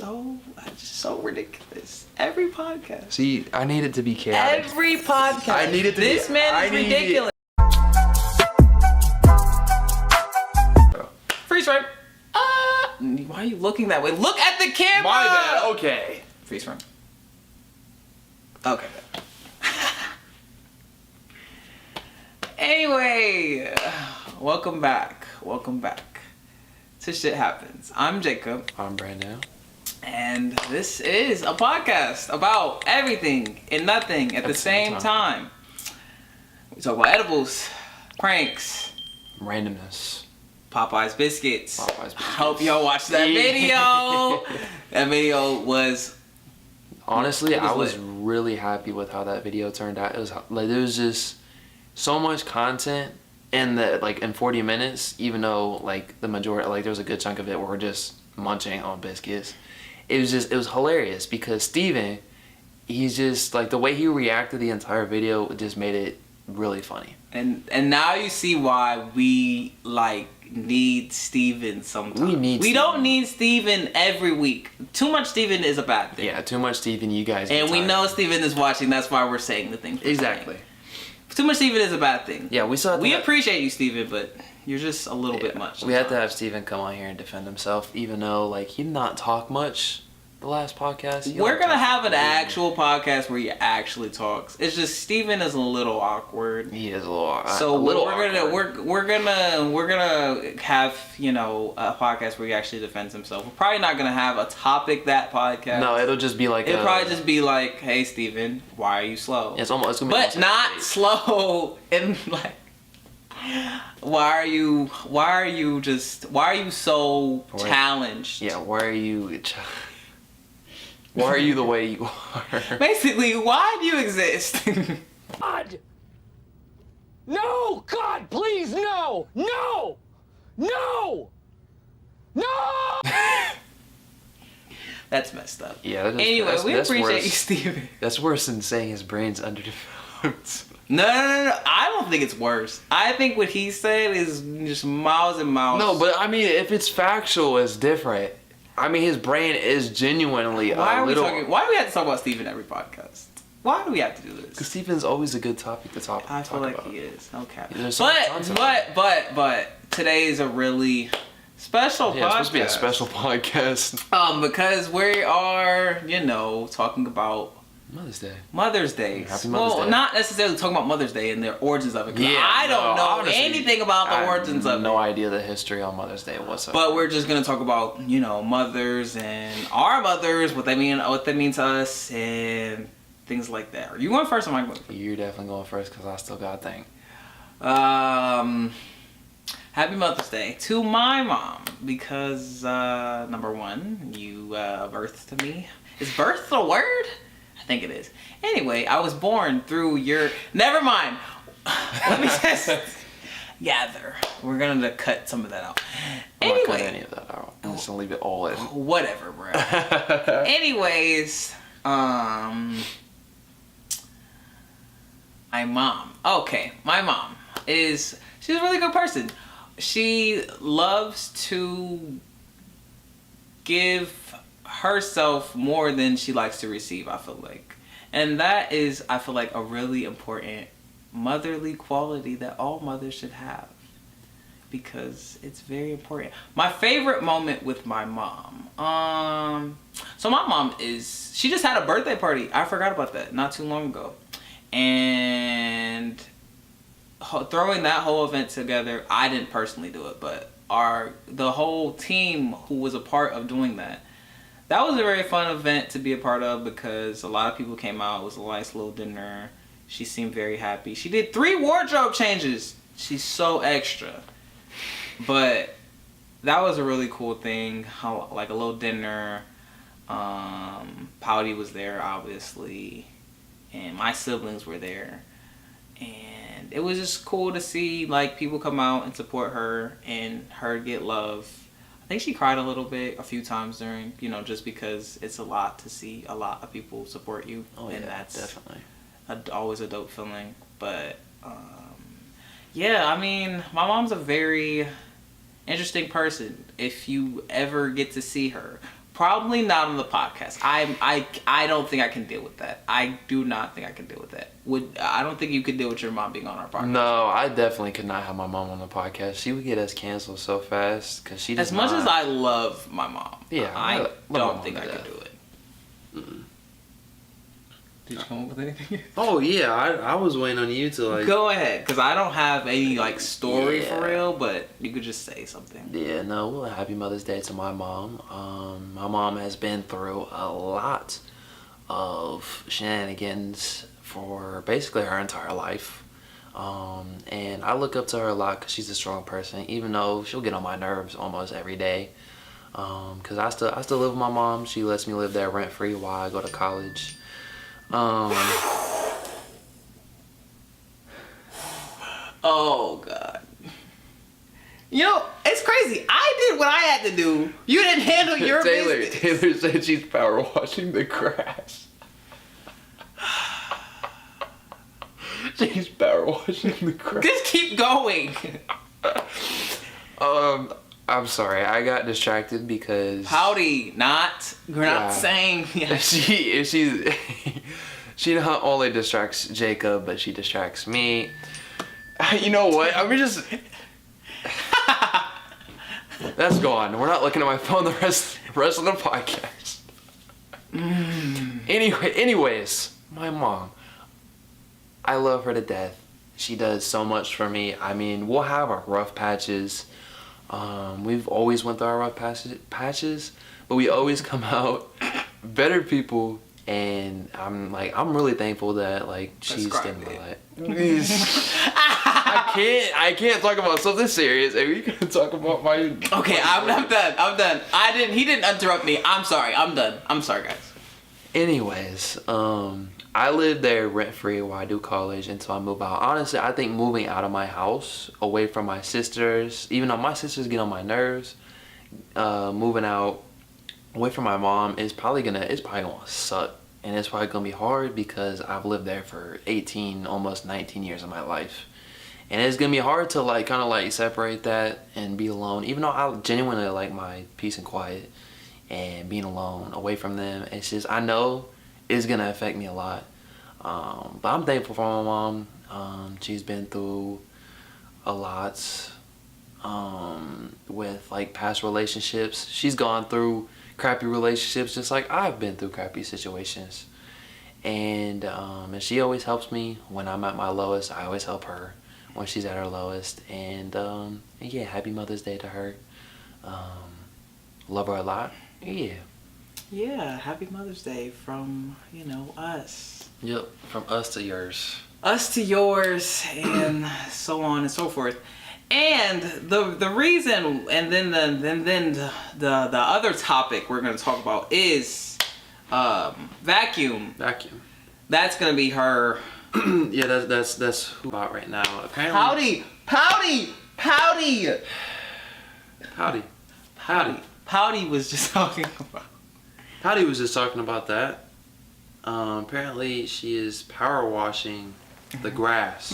so ridiculous. Every podcast. See, I need it to be chaotic. Every podcast. I need it to this be. man is ridiculous. Freeze frame. Why are you looking that way? Look at the camera. My bad. Okay. Freeze frame. Okay. Anyway, welcome back. Welcome back to Shit Happens. I'm Jacob. I'm Brendon. And this is a podcast about everything and nothing at the same time. We talk about edibles, pranks, randomness, Popeye's biscuits. I hope y'all watched that video. That video was... Honestly, I was really happy with how that video turned out. It was like there was just so much content in in 40 minutes, even though like the majority, like there was a good chunk of it where we're just munching on biscuits. It was hilarious because Steven, he's just like the way he reacted the entire video just made it really funny. And now you see why we need Steven sometimes. We don't need Steven every week. Too much Steven is a bad thing. Yeah, too much Steven, you guys. And we know Steven is watching. That's why we're saying the things. Exactly. Too much Steven is a bad thing. Yeah, we appreciate you, Steven, but you're just a little bit much. We had to have Steven come on here and defend himself, even though like he did not talk much the last podcast. We're gonna have an actual podcast where he actually talks. It's just Steven is a little awkward. He is a little awkward. So we're gonna have, you know, a podcast where he actually defends himself. We're probably not gonna have a topic that podcast. No, it'll just be like it'll probably just be like, hey Steven, why are you slow? Yeah, it's gonna be but not slow and like why are you so challenged? Yeah, why are you the way you are? Basically, why do you exist? God! No! God, please, no! No! No! No! That's messed up. Yeah, that is, anyway, we appreciate worse. you, Steven. That's worse than saying his brain's underdeveloped. No. I don't think it's worse. I think what he said is just miles and miles. No, but I mean, if it's factual, it's different. I mean, his brain is genuinely why do we have to talk about Steven every podcast? Why do we have to do this? Because Steven's always a good topic to talk about. I feel like he is. Okay. But today is a really special podcast. It's supposed to be a special podcast. Because we are, you know, talking about Mother's Day. Happy Mother's Day. Well, not necessarily talking about Mother's Day and the origins of it. Yeah, I don't know anything about the origins of it. No idea the history on Mother's Day whatsoever. But we're just gonna talk about, you know, mothers and our mothers, what they mean to us, and things like that. Are you going first or am I going first? You're definitely going first because I still got a thing. Happy Mother's Day to my mom because number one, you birthed me. Is birth the word? I think it is. Anyway, I was born through your... Never mind. Let me just gather. We're going to cut some of that out. I'm not cutting any of that out. I'm just going to leave it all in. Whatever, bro. Anyways, my mom. Okay, my mom she's a really good person. She loves to give herself more than she likes to receive, I feel like. And that is, I feel like, a really important motherly quality that all mothers should have. Because it's very important. My favorite moment with my mom. So my mom she just had a birthday party. I forgot about that not too long ago. And throwing that whole event together, I didn't personally do it, but the whole team who was a part of doing that was a very fun event to be a part of because a lot of people came out. It was a nice little dinner. She seemed very happy. She did 3 wardrobe changes. She's so extra. But that was a really cool thing. Like a little dinner. Pouty was there, obviously. And my siblings were there. And it was just cool to see like people come out and support her and her get love. I think she cried a little bit a few times during, you know, just because it's a lot to see a lot of people support you. Oh, and yeah, that's definitely always a dope feeling. But yeah, I mean, my mom's a very interesting person. If you ever get to see her, Probably not on the podcast. I don't think I can deal with that. I do not think I can deal with that. I don't think you could deal with your mom being on our podcast. No, I definitely could not have my mom on the podcast. She would get us canceled so fast because she does as much as I love my mom. Yeah, I don't think I could could do it. Did you come up with anything? Oh yeah, I was waiting on you to like. Go ahead, because I don't have any like story for real, but you could just say something. Yeah, no. Well, happy Mother's Day to my mom. My mom has been through a lot of shenanigans for basically her entire life, and I look up to her a lot because she's a strong person, even though she'll get on my nerves almost every day. Because I still live with my mom. She lets me live there rent free while I go to college. Oh God. You know, it's crazy. I did what I had to do. You didn't handle your business. Taylor said she's power washing the grass. She's power washing the grass. Just keep going. I'm sorry, I got distracted because Howdy, we're not saying she not only distracts Jacob, but she distracts me. You know what? That's gone. We're not looking at my phone the rest of the podcast. Anyways, my mom. I love her to death. She does so much for me. I mean, we'll have our rough patches. We've always went through our rough patches, but we always come out better people. And I'm really thankful that like she's in my life. I can't talk about something serious. And we can talk about my. Okay, I'm done. He didn't interrupt me. I'm sorry. I'm done. I'm sorry, guys. Anyways, I lived there rent free while I do college until I move out. Honestly, I think moving out of my house, away from my sisters, even though my sisters get on my nerves, moving out away from my mom is probably gonna suck, and it's probably gonna be hard because I've lived there for 18, almost 19 years of my life, and it's gonna be hard to like kind of like separate that and be alone. Even though I genuinely like my peace and quiet, and being alone away from them, it's just I know it's gonna affect me a lot. But I'm thankful for my mom. She's been through a lot with like past relationships. She's gone through crappy relationships just like I've been through crappy situations, and she always helps me when I'm at my lowest. I always help her when she's at her lowest, and yeah, happy Mother's Day to her. Love her a lot. Yeah, happy Mother's Day from us. Yep, from us to yours. Us to yours, and so on and so forth. And the reason, and then the other topic we're going to talk about is vacuum. Vacuum. That's going to be her. Yeah, that's who about right now. Apparently. Pouty was just talking about. Pouty was just talking about that. Apparently, she is power washing the grass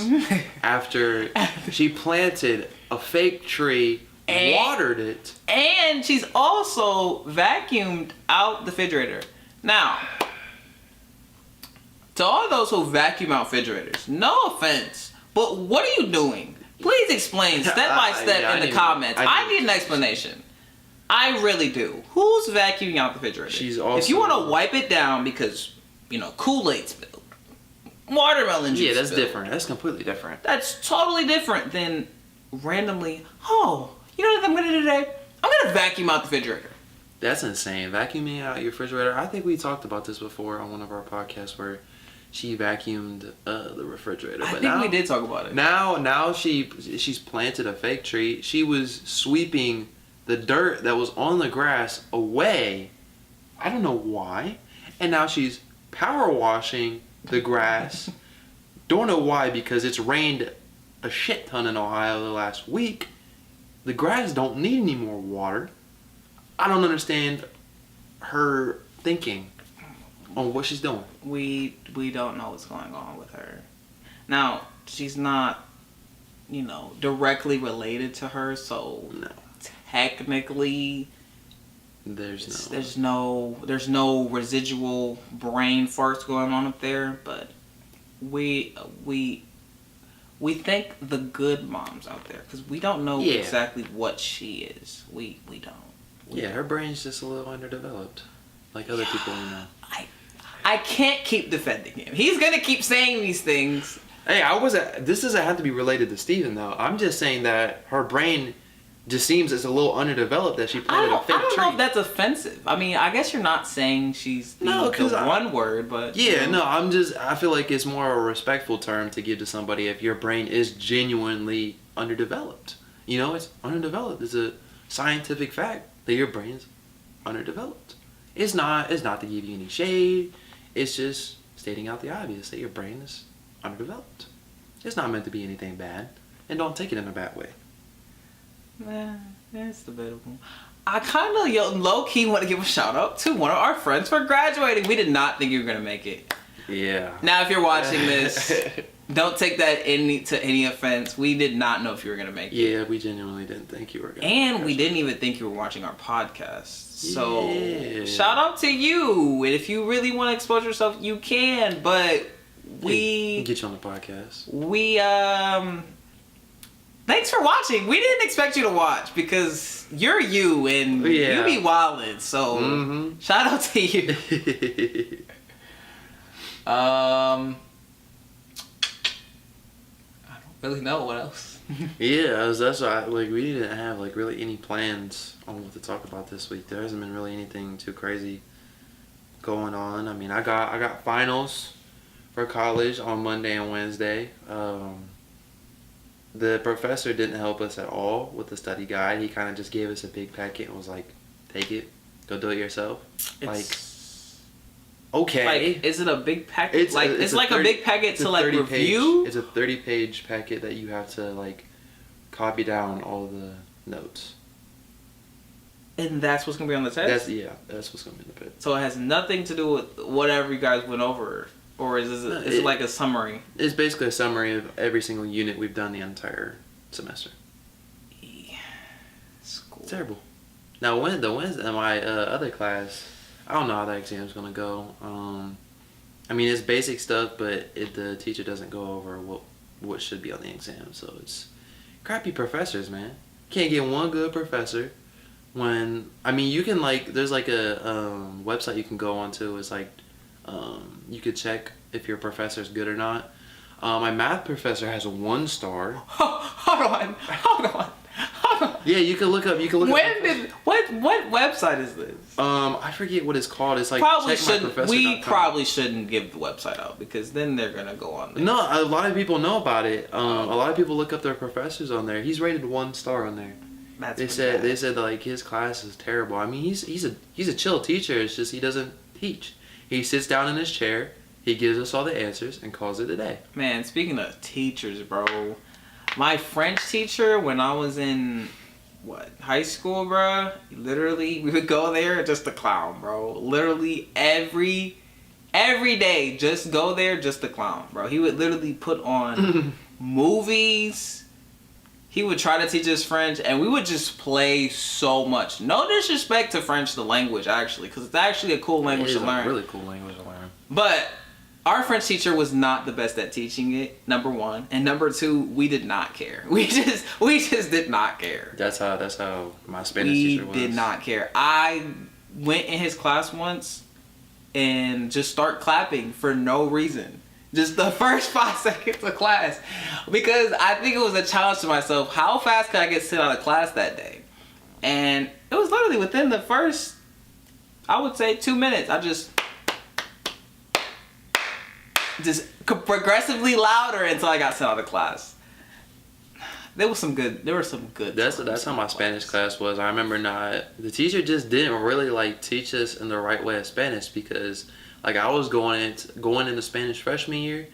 after she planted a fake tree, watered it, and she's also vacuumed out the refrigerator. Now, to all those who vacuum out refrigerators, no offense, but what are you doing? Please explain step by step in the comments. I need an explanation. I really do. Who's vacuuming out the refrigerator? She's also. If you want to wipe it down because Kool-Aid spilled, watermelon juice. Yeah, that's spilled, different. That's completely different. That's totally different than randomly. Oh, you know what I'm gonna do today? I'm gonna vacuum out the refrigerator. That's insane. Vacuuming out your refrigerator. I think we talked about this before on one of our podcasts where she vacuumed the refrigerator. I think we did talk about it. Now she's planted a fake tree. She was sweeping the dirt that was on the grass away. I don't know why. And now she's power washing the grass. Don't know why, because it's rained a shit ton in Ohio the last week. The grass don't need any more water. I don't understand her thinking on what she's doing. We don't know what's going on with her. Now, she's not, directly related to her, so no. Technically There's no residual brain farts going on up there, but we thank the good moms out there because we don't know exactly what she is. We don't. Her brain's just a little underdeveloped, like other people we know. I can't keep defending him. He's gonna keep saying these things. Hey, this doesn't have to be related to Steven though. I'm just saying that her brain just seems it's a little underdeveloped that she planted a fake tree. I don't know if that's offensive. I mean, I guess you're not saying she's the one word, but... Yeah, no, I feel like it's more a respectful term to give to somebody if your brain is genuinely underdeveloped. You know, it's underdeveloped. It's a scientific fact that your brain's underdeveloped. It's not to give you any shade. It's just stating out the obvious that your brain is underdeveloped. It's not meant to be anything bad. And don't take it in a bad way. It's debatable. I kind of low-key want to give a shout-out to one of our friends for graduating. We did not think you were going to make it. Yeah. Now, if you're watching this, don't take that to any offense. We did not know if you were going to make it. Yeah, we genuinely didn't think you were going to. And we didn't even think you were watching our podcast. So, shout out to you. And if you really want to expose yourself, you can. But we... Get you on the podcast. Thanks for watching. We didn't expect you to watch because you're you and you be wildin'. So shout out to you. I don't really know what else. That's why we didn't have really any plans on what to talk about this week. There hasn't been really anything too crazy going on. I mean, I got finals for college on Monday and Wednesday. The professor didn't help us at all with the study guide. He kind of just gave us a big packet and was like, take it, go do it yourself. Okay. Is it a big packet? It's like a big packet to review? It's a 30-page packet that you have to copy down all the notes. And that's what's going to be on the test? That's what's going to be on the test. So it has nothing to do with whatever you guys went over? Or is it like a summary? It's basically a summary of every single unit we've done the entire semester. Yeah. It's cool. It's terrible. Now, Wednesday, my other class, I don't know how that exam's going to go. I mean, it's basic stuff, but the teacher doesn't go over what should be on the exam. So it's crappy professors, man. Can't get one good professor. You can there's a website you can go onto. It's you could check if your professor's good or not. My math professor has a 1-star. Hold on. Yeah, you can look up. What website is this? I forget what it's called. It's probably shouldn't give the website out because then they're gonna go on there. No, a lot of people know about it. A lot of people look up their professors on there. He's rated 1-star on there. They said his class is terrible. I mean, he's a chill teacher. It's just he doesn't teach. He sits down in his chair, he gives us all the answers, and calls it a day. Man, speaking of teachers, bro, my French teacher, when I was in, high school, bro, literally, we would go there just to clown, bro. Literally every day, just go there just to clown, bro. He would literally put on movies. He would try to teach us French, and we would just play so much. No disrespect to French, the language, actually, because it's actually a cool language to learn. It's a really cool language to learn. But our French teacher was not the best at teaching it, number one. And number two, we did not care. We just did not care. That's how my Spanish teacher was. We did not care. I went in his class once and just start clapping for no reason. Just the first 5 seconds of class. Because I think it was a challenge to myself. How fast could I get sent out of class that day? And it was literally within the first, I would say, 2 minutes. I just progressively louder until I got sent out of class. There were some good. That's how my Spanish class was. I remember the teacher just didn't really teach us in the right way of Spanish because I was going into Spanish freshman year,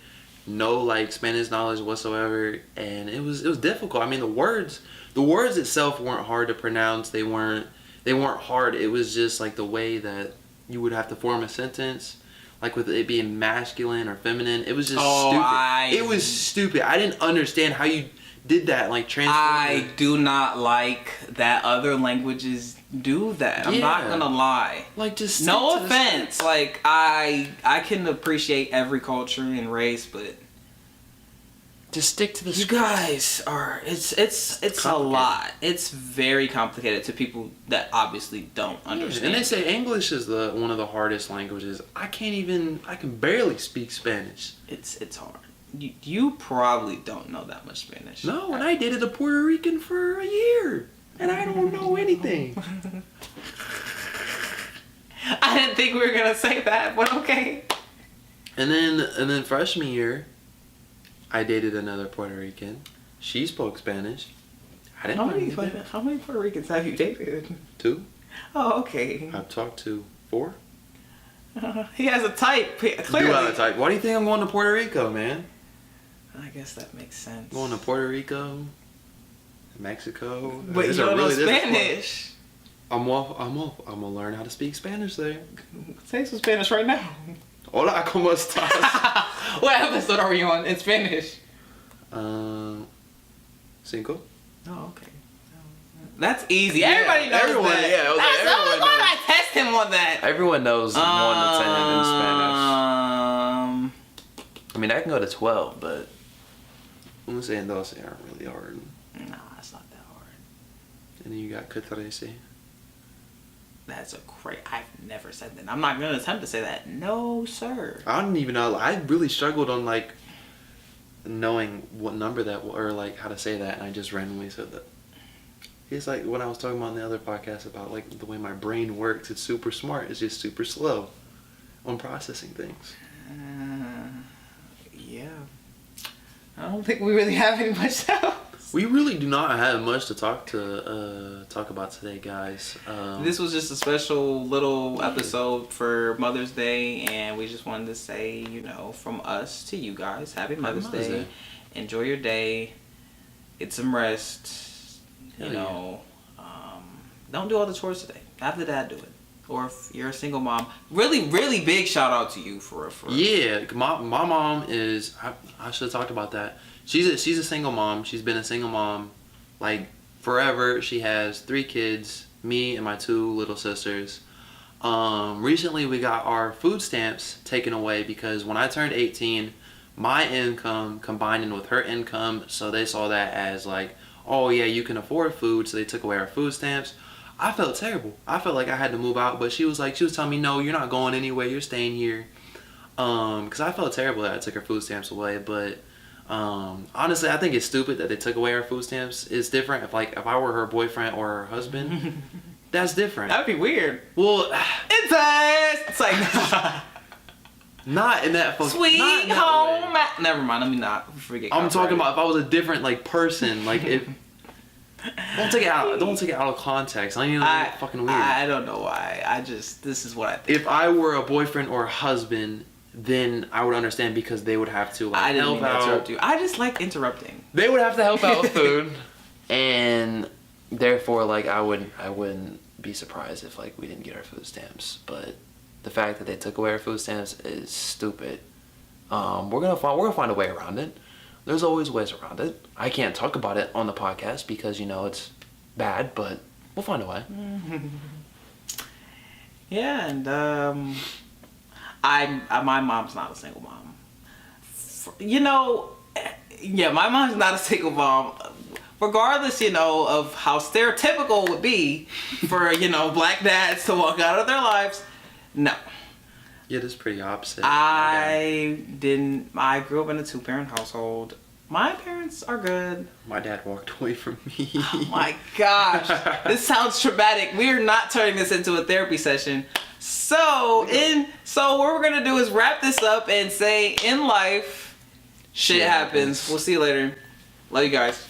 no Spanish knowledge whatsoever, and it was difficult. I mean, the words itself weren't hard to pronounce. They weren't hard. It was just the way that you would have to form a sentence, with it being masculine or feminine. It was just stupid. It was stupid. I didn't understand how you did that. Transform. I do not like that other languages do that. I'm not gonna lie. Like, just no offense. Like, I can appreciate every culture and race, but just stick to the you guys are it's a lot. It's very complicated to people that obviously don't understand. And they say English is one of the hardest languages. I can barely speak Spanish. It's hard. You probably don't know that much Spanish. No, and I dated a Puerto Rican for a year, and I don't know anything. I didn't think we were gonna say that, but okay. And then freshman year, I dated another Puerto Rican. She spoke Spanish. I didn't know How many Puerto Ricans have you dated? 2. Oh, okay. I've talked to 4. He has a type, clearly. Do have a type. Why do you think I'm going to Puerto Rico, man? I guess that makes sense. Going to Puerto Rico, Mexico. But you don't know Spanish. I'm gonna learn how to speak Spanish there. Say some Spanish right now. Hola, ¿cómo estás? What episode are we on in Spanish? 5. Oh, okay. That's easy. Yeah, everybody knows that. Yeah, Why would I test him on that? Everyone knows 1 to 10 in Spanish. I mean, I can go to 12, but I'm saying those aren't really hard. Nah, it's not that hard. And then you got catorce. That's I've never said that. I'm not gonna attempt to say that. No, sir. I don't even know. I really struggled on like knowing what number that or like how to say that, and I just randomly said that. It's like when I was talking about in the other podcast about like the way my brain works. It's super smart. It's just super slow on processing things. Yeah. I don't think we really have any much else. We really do not have much to talk about today, guys. This was just a special little episode for Mother's Day, and we just wanted to say, you know, from us to you guys, Happy Mother's Day. Enjoy your day. Get some rest. You know, don't do all the chores today. Have the dad do it. Or if you're a single mom, really, really big shout out to you for yeah, my mom is. I should have talked about that. She's a single mom. She's been a single mom like forever. She has 3 kids, me and my 2 little sisters. Recently we got our food stamps taken away because when I turned 18, my income combined with her income, so they saw that as like, oh yeah, you can afford food, so they took away our food stamps. I felt terrible. I felt like I had to move out, but she was telling me, no, you're not going anywhere. You're staying here. Because I felt terrible that I took her food stamps away, but honestly, I think it's stupid that they took away our food stamps. It's different if I were her boyfriend or her husband. That's different. That'd be weird. Well, it's like not in that fucking sweet home. Never mind. Let me not forget. I'm talking about if I was a different like person, like if. Don't take it out of context. I mean, it's fucking weird. I don't know why. This is what I think. If I were a boyfriend or a husband, then I would understand because they would have to like help out. Interrupt you. I just like interrupting. They would have to help out with food, and therefore, like I wouldn't be surprised if like we didn't get our food stamps. But the fact that they took away our food stamps is stupid. We're gonna find a way around it. There's always ways around it. I can't talk about it on the podcast because, you know, it's bad, but we'll find a way. Yeah, and my mom's not a single mom. You know, yeah, my mom's not a single mom. Regardless, you know, of how stereotypical it would be for, you know, black dads to walk out of their lives. No. Yeah, that's pretty opposite. I grew up in a 2-parent household. My parents are good. My dad walked away from me. Oh my gosh. This sounds traumatic. We're not turning this into a therapy session. So what we're gonna do is wrap this up and say in life, shit happens. We'll see you later. Love you guys.